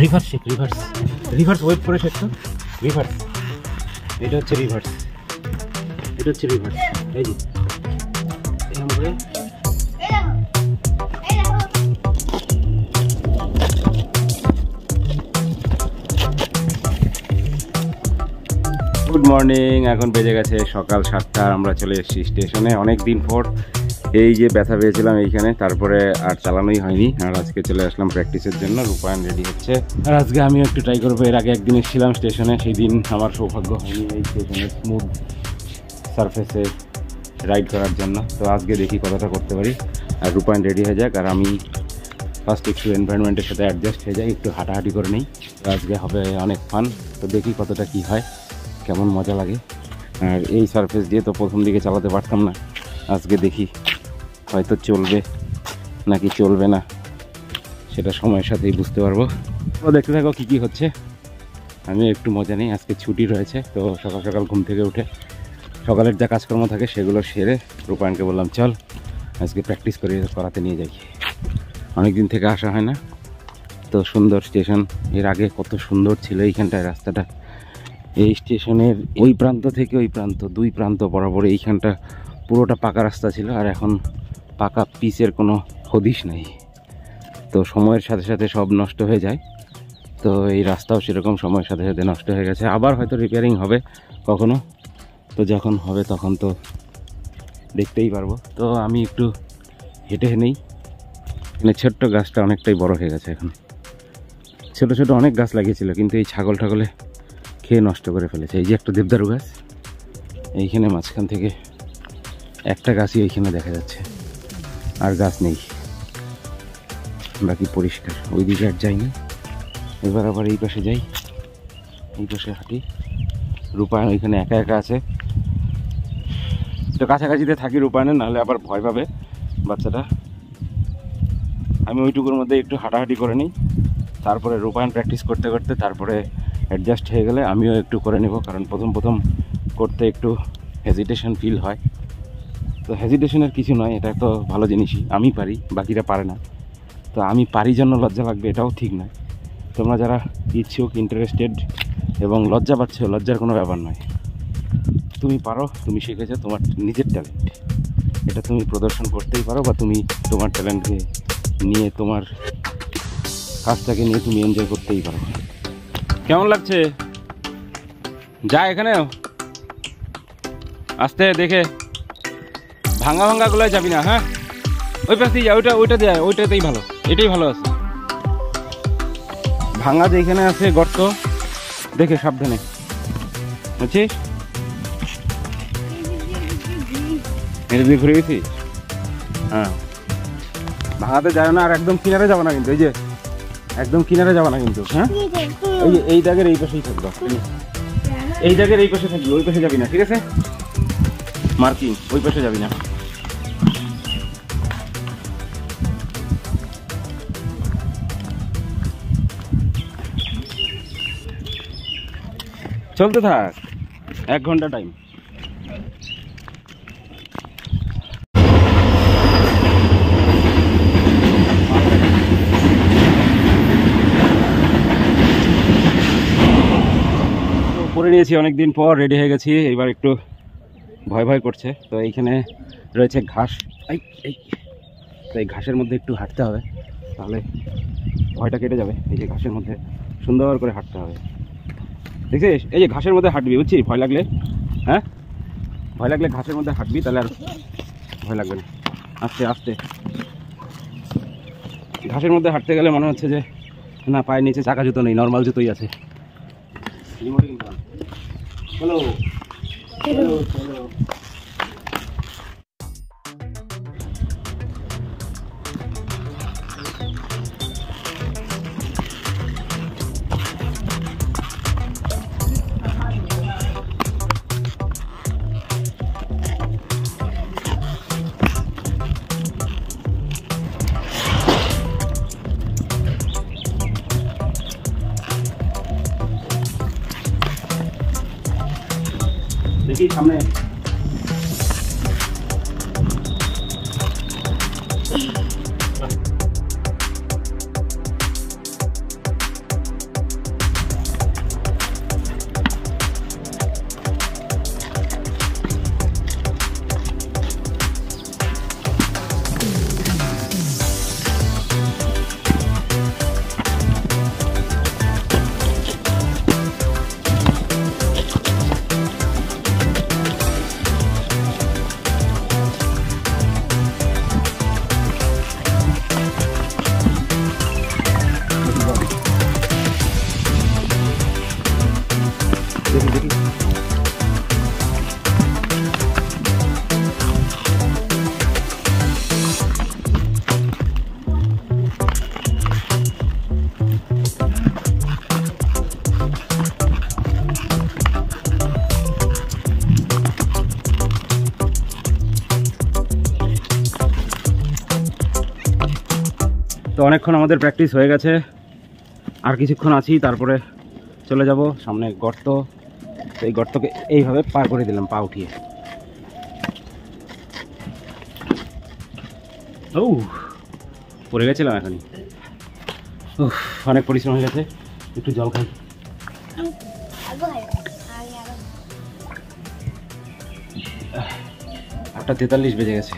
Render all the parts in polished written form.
Reverse shake, reverse reverse wait করে shake তো। Reverse, এটা হচ্ছে রিভার্স, এটা হচ্ছে রিভার্স। এই যে এরকম করে গুড মর্নিং। এখন বেজে গেছে সকাল 7টা। আমরা চলে এসেছি স্টেশনে। অনেক দিন পর এই যে ব্যথা পেয়েছিলাম এইখানে, তারপরে আর চালানোই হয়নি। আর আজকে চলে আসলাম প্র্যাকটিসের জন্য। রূপায়ণ রেডি হচ্ছে, আর আজকে আমিও একটু ট্রাই করবো। এর আগে একদিন এসেছিলাম স্টেশনে, সেই দিন আমার সৌভাগ্য হয়নি এই স্টেশনের স্মুথ সারফেসে রাইড করার জন্য। তো আজকে দেখি কতটা করতে পারি। আর রূপায়ণ রেডি হয়ে যাক, আর আমি ফার্স্ট একটু এনভায়রনমেন্টের সাথে অ্যাডজাস্ট হয়ে যাই, একটু হাঁটাহাঁটি করে নিই। তো আজকে হবে অনেক ফান। তো দেখি কতটা কি হয়, কেমন মজা লাগে। আর এই সারফেস দিয়ে তো প্রথম দিকে চালাতে পারতাম না, আজকে দেখি হয়তো চলবে নাকি চলবে না, সেটা সময়ের সাথেই বুঝতে পারবো। তো দেখতে থাকো কী কী হচ্ছে। আমি একটু মজা নিই, আজকে ছুটি রয়েছে। তো সকাল সকাল ঘুম থেকে উঠে সকালের যা কাজকর্ম থাকে সেগুলো সেরে রূপায়ণকে বললাম চল আজকে প্র্যাকটিস করাতে নিয়ে যাই। অনেক দিন থেকে আসা হয় না। তো সুন্দর স্টেশন, এর আগে কত সুন্দর ছিল এইখানটায় রাস্তাটা। এই স্টেশনের ওই প্রান্ত থেকে ওই প্রান্ত, দুই প্রান্ত বরাবর এইখানটা পুরোটা পাকা রাস্তা ছিল, আর এখন পাকা পিচের কোনো হদিশ নেই। তো সময়ের সাথে সাথে সব নষ্ট হয়ে যায়। তো এই রাস্তাও সেরকম সময়ের সাথে সাথে নষ্ট হয়ে গেছে। আবার হয়তো রিপেয়ারিং হবে কখনো, তো যখন হবে তখন তো দেখতেই পারবো। তো আমি একটু হেঁটে নেই। মানে ছোট্ট গাছটা অনেকটাই বড় হয়ে গেছে এখন। ছোট ছোট অনেক গাছ লাগিয়েছিল, কিন্তু এই ছাগল ঠাগলে খেয়ে নষ্ট করে ফেলেছে। এই যে একটা দেবদারু গাছ, এইখানে মাঝখান থেকে একটা গাছই এইখানে দেখা যাচ্ছে, আর গাছ নেই, বাকি পরিষ্কার। ওই দিকে আর যাই না, এবার আবার এই পাশে যাই, এই পাশে হাঁটি। রূপায়ণ ওইখানে একা একা আছে, তো কাছাকাছিতে থাকি রূপায়ণের, নাহলে আবার ভয় পাবে বাচ্চাটা। আমি ওইটুকুর মধ্যে একটু হাঁটাহাঁটি করে নিই, তারপরে রূপায়ণ প্র্যাকটিস করতে করতে তারপরে অ্যাডজাস্ট হয়ে গেলে আমিও একটু করে নেব। কারণ প্রথম প্রথম করতে একটু হেজিটেশন ফিল হয়। তো হেজিটেশনের কিছু নয়, এটা তো ভালো জিনিসই। আমি পারি, বাকিরা পারে না। তো আমি পারি জন্য লজ্জা লাগবে এটাও ঠিক নয়। তোমরা যারা ইচ্ছুক, ইন্টারেস্টেড এবং লজ্জা পাচ্ছ, লজ্জার কোনো ব্যাপার নয়। তুমি পারো, তুমি শিখেছো, তোমার নিজের ট্যালেন্ট, এটা তুমি প্রদর্শন করতেই পারো। বা তুমি তোমার ট্যালেন্টকে নিয়ে, তোমার কাজটাকে নিয়ে তুমি এনজয় করতেই পারো। কেমন লাগছে? যা এখানেও আস্তে দেখে, ভাঙা ভাঙাগুলোয় যাবি না। হ্যাঁ, ওই পাশ দিয়ে যা, ওইটা দিয়ে, ওইটাতেই ভালো, এটাই ভালো আছে। ভাঙা যেখানে আছে গর্ত, দেখে সাবধানে, বুঝছিস? এটা দিয়ে ঘুরে গেছিস? হ্যাঁ, ভাঙাতে যায় না। আর একদম কিনারে যাবো না কিন্তু, এই যে একদম কিনারে যাবো না কিন্তু। হ্যাঁ, এই জায়গার এই পাশেই থাকবো, এই জায়গার এই পাশে থাকবি, ওই পাশে যাবি না, ঠিক আছে? মার্কিং, ওই পাশে যাবি না। চলতে থাক, 1 ঘন্টা টাইম। পরে নিয়েছি, অনেকদিন পর রেডি হয়ে গেছি। এবার একটু ভয় ভয় করছে। তো এইখানে রয়েছে ঘাস, তো এই ঘাসের মধ্যে একটু হাঁটতে হবে, তাহলে ভয়টা কেটে যাবে। এই যে ঘাসের মধ্যে সুন্দর করে হাঁটতে হবে, দেখছিস? এই যে ঘাসের মধ্যে হাঁটবি, বুঝছিস? ভয় লাগলে, হ্যাঁ, ভয় লাগলে ঘাসের মধ্যে হাঁটবি, তাহলে আর ভয় লাগবে না। আস্তে আস্তে ঘাসের মধ্যে হাঁটতে গেলে মনে হচ্ছে যে না, পায়ের নিচে চাকা জুতো নেই, নর্মাল জুতোই আছে। চলো চলো চলো। দেখি সামনে, অনেকক্ষণ আমাদের প্র্যাকটিস হয়ে গেছে, আর কিছুক্ষণ আছি, তারপরে চলে যাব সামনে গর্ত। এই গর্তকে এইভাবে পার করে দিলাম পা উঠিয়ে। ও পড়ে গেছিলাম এখনই। অনেক পরিশ্রম হয়ে গেছে, একটু জল খাই। 8:43 বেজে গেছে।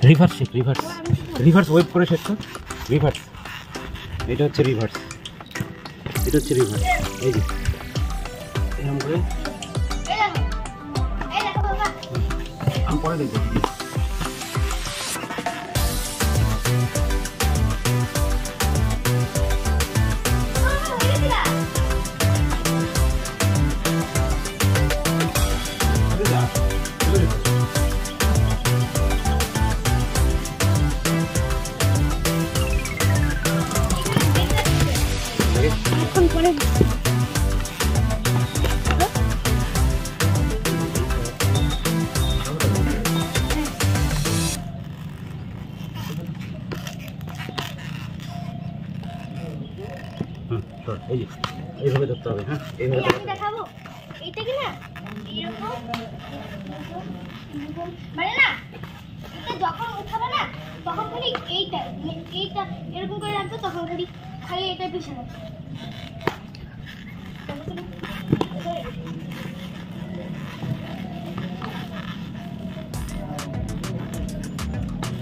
Reverse shake, reverse reverse wait করে শেক কর। রিভার্স, এটা হচ্ছে রিভার্স, এটা হচ্ছে রিভার্স। এই যে এরকম করে আমি পরে দেখবো। এইভাবে ধরতে হবে। হ্যাঁ, এইভাবে দেখাবো। এটা কি না এরকম মানে না, এটা যখন উঠাবে না তখন খালি এইটা এরকম করে রাখবে, তখন খালি এটা পিছনে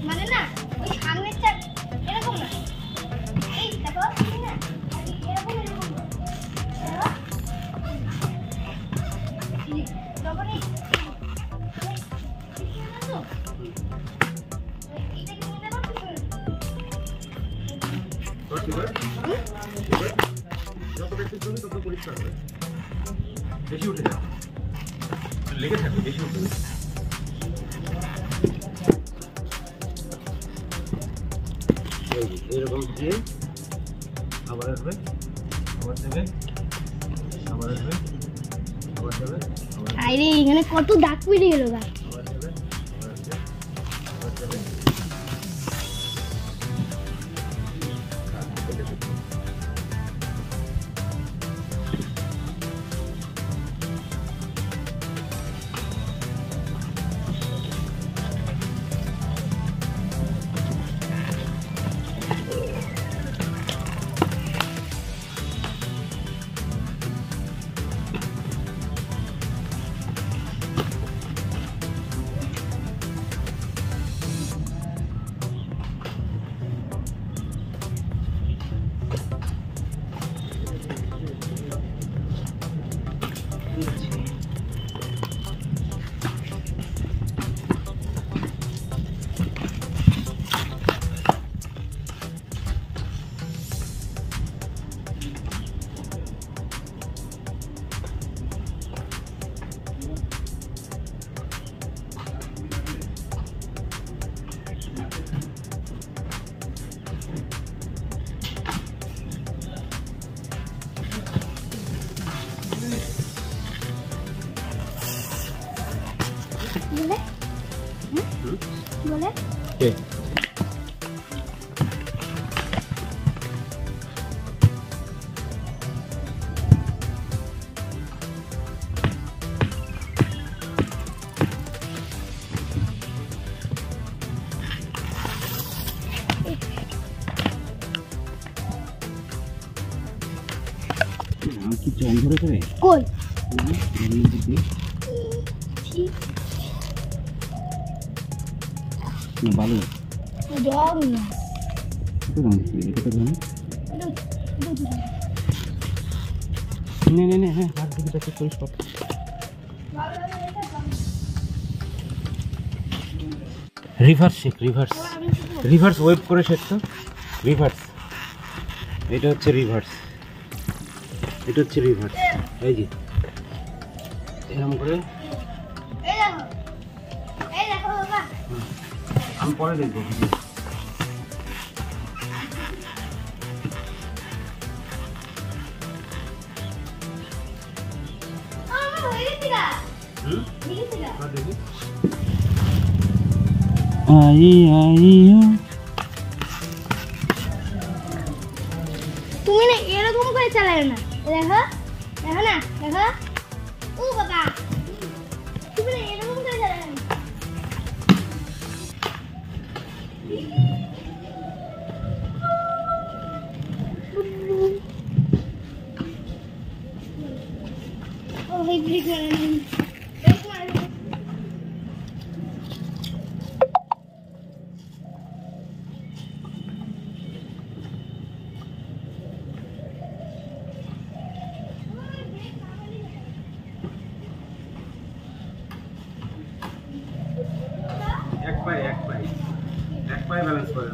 মানে না, ওই সামনেরটা এরকম না, এই দেখো না এরকম এরকম যখন এই বেশি উঠে যাবে, লেগে থাকবে, বেশি উঠে যাবে। এইরকম দিয়ে আবার আসবে, আবার দেবে, আবার আসবে, আবার দেবে। আরে এখানে কত দাগ পড়ে গেল গা। আবার দেবে, আবার আসবে, আবার দেবে। बोले बोले के কিছু অন ধরে করে কই বালু রং তো দাম এটা তো দাম নে হ্যাঁ আর দিকে চেক করিস কত রিভার্স শেক রিভার্স ওয়েব করে শেক তো রিভার্স এটা হচ্ছে রিভার্স এই যে এরকম করে আমি পরে দেখবো তুমি না এরকম করে চালায় না দেখো না দেখো ও বাবা তুমি না এরকম করে চালায় না ও এই ব্রেক মারে এক পায়ে ব্যালেন্স করে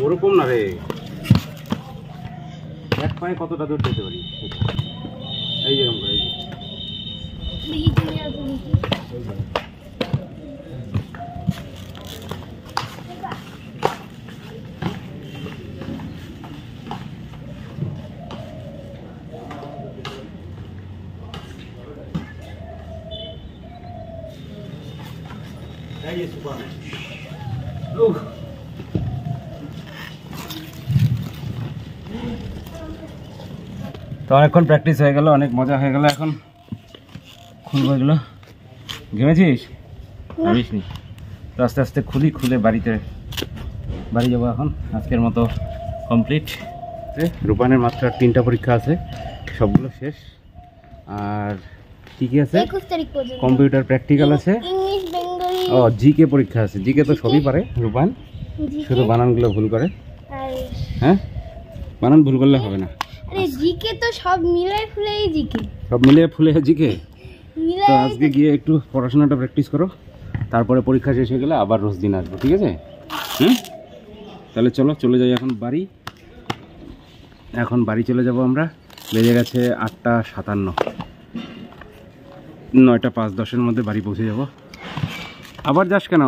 ওরকম না রে এক পায়ে কতটা দূর যেতে পারি এই যেরকম করে তো অনেকক্ষণ প্র্যাকটিস হয়ে গেল, অনেক মজা হয়ে গেল। এখন খুলবো এগুলো। ঘেমেছিস? ঘামিসনি তো আস্তে আস্তে খুলে বাড়ি যাবো। এখন আজকের মতো কমপ্লিট। রূপানের মাত্র 3টা পরীক্ষা আছে, সবগুলো শেষ। আর কি আছে? কম্পিউটার প্র্যাকটিক্যাল আছে, ইংলিশ বেঙ্গলি ও জিকে পরীক্ষা আছে। জিকে তো সবই পারে রূপান, শুধু বানানগুলো ভুল করে। হ্যাঁ, বানান ভুল করলে হবে না। আরে জিকে তো সব মিলাই ফুলেই জিকে, সব মিলিয়ে ফুলে জিকে। তো আজকে গিয়ে একটু পড়াশোনাটা প্র্যাকটিস করো, তারপরে পরীক্ষা শেষ হয়ে গেলে আবার রোজ দিন আসবো, ঠিক আছে? হুম, তাহলে চলে যাই এখন বাড়ি। এখন বাড়ি চলে যাব আমরা। বেজে গেছে 8:57, 9টা 5-10-এর মধ্যে বাড়ি পৌঁছে যাব। আবার যাস কেন?